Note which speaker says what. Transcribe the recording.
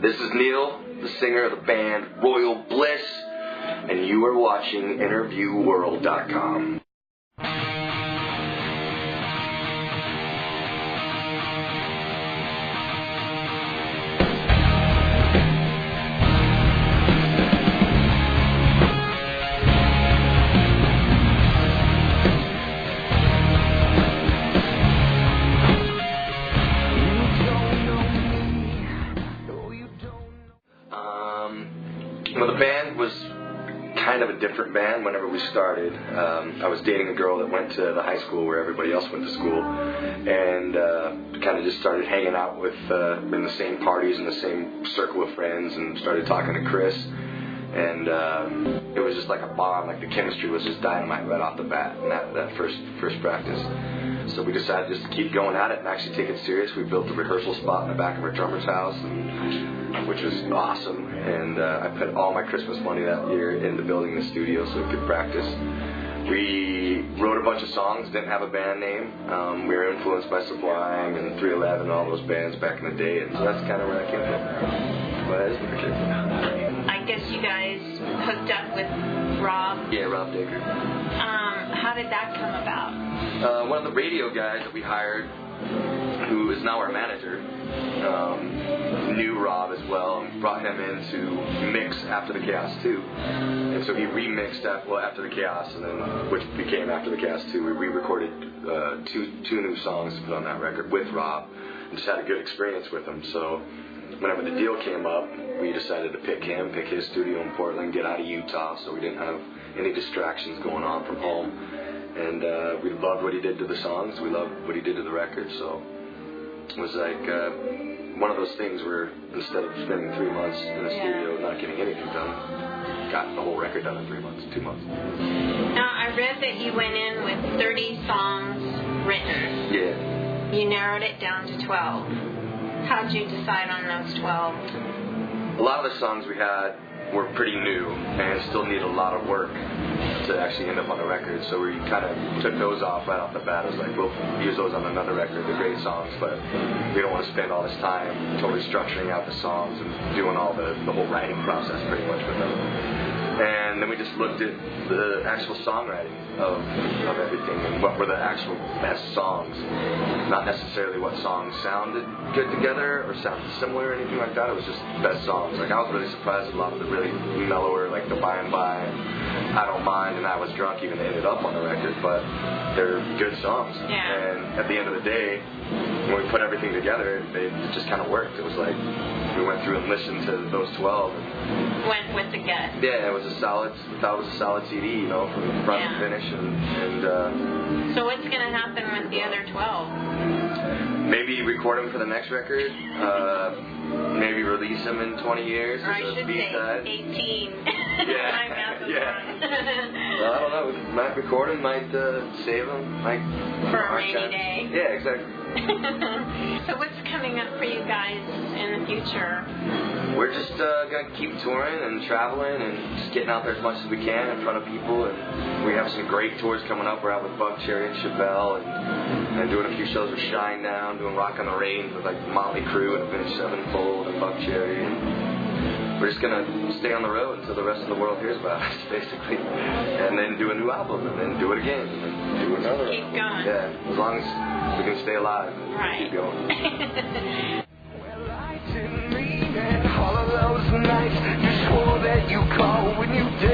Speaker 1: This is Neal, the singer of the band Royal Bliss, and you are watching Innerviewworld.com. Well, the band was kind of a different band whenever we started. I was dating a girl that went to the high school where everybody else went to school, and kind of just started hanging out with in the same parties and the same circle of friends, and started talking to Chris, and it was just like a bond. Like the chemistry was just dynamite right off the bat in that first practice. So we decided just to keep going at it and actually take it serious. We built a rehearsal spot in the back of our drummer's house, which was awesome. And I put all my Christmas money that year into building the studio so we could practice. We wrote a bunch of songs, didn't have a band name. We were influenced by Sublime and 311 and all those bands back in the day, and so that's kind of where I came from. But that is where I came from.
Speaker 2: I guess you guys hooked up with Rob.
Speaker 1: Yeah, Rob Daker.
Speaker 2: How did that come about?
Speaker 1: One of the radio guys that we hired, who is now our manager, knew Rob as well and brought him in to mix After the Chaos 2. And so he remixed After the Chaos, and then which became After the Chaos 2. We re-recorded two new songs to put on that record with Rob, and just had a good experience with him. So whenever the deal came up, we decided to pick his studio in Portland, get out of Utah, so we didn't have any distractions going on from home. And we loved what he did to the songs. We loved what he did to the record. So it was like one of those things where instead of spending 3 months in the studio not getting anything done, got the whole record done in 3 months, 2 months.
Speaker 2: Now, I read that you went in with 30 songs written.
Speaker 1: Yeah.
Speaker 2: You narrowed it down to 12. How'd you decide on those 12?
Speaker 1: A lot of the songs we had were pretty new and still need a lot of work to actually end up on the record, so we kind of took those off right off the bat. It was like, we'll use those on another record. They're great songs, but we don't want to spend all this time totally structuring out the songs and doing all the whole writing process pretty much with them. And then we just looked at the actual songwriting of everything and what were the actual best songs. Not necessarily what songs sounded good together or sounded similar or anything like that. It was just best songs. Like I was really surprised at a lot of the really mellower, like the By and By, I Don't Mind, and I Was Drunk even ended up on the record, but they're good songs.
Speaker 2: Yeah.
Speaker 1: And at the end of the day, when we put everything together, it just kind of worked. It was like we went through and listened to those 12. And
Speaker 2: went with the gut.
Speaker 1: yeah, it was a solid. We thought it was a solid CD, you know, from front to finish.
Speaker 2: So what's going to happen with the other 12?
Speaker 1: Maybe record them for the next record. Maybe release them in 20 years
Speaker 2: Or I
Speaker 1: as a
Speaker 2: should
Speaker 1: B-side.
Speaker 2: say 18.
Speaker 1: Yeah,
Speaker 2: My math is
Speaker 1: yeah.
Speaker 2: wrong.
Speaker 1: Well, I don't know. We might record them, might save them, might
Speaker 2: For a rainy day.
Speaker 1: Yeah, exactly.
Speaker 2: So what's coming up for you guys in the future?
Speaker 1: We're just going to keep touring and traveling and just getting out there as much as we can in front of people. And we have some great tours coming up. We're out with Bug Cherry and Chevelle and doing a few shows with Shinedown, doing Rock on the Range with like Motley Crue and Avenged Sevenfold and Bug Cherry. And we're just going to stay on the road until the rest of the world hears about us, basically. And then do a new album and then do it again and then do another
Speaker 2: Keep
Speaker 1: album.
Speaker 2: going.
Speaker 1: Yeah, as long as we can stay alive and keep going.
Speaker 3: Well, I didn't mean it. All of those nights you swore that you called when you did.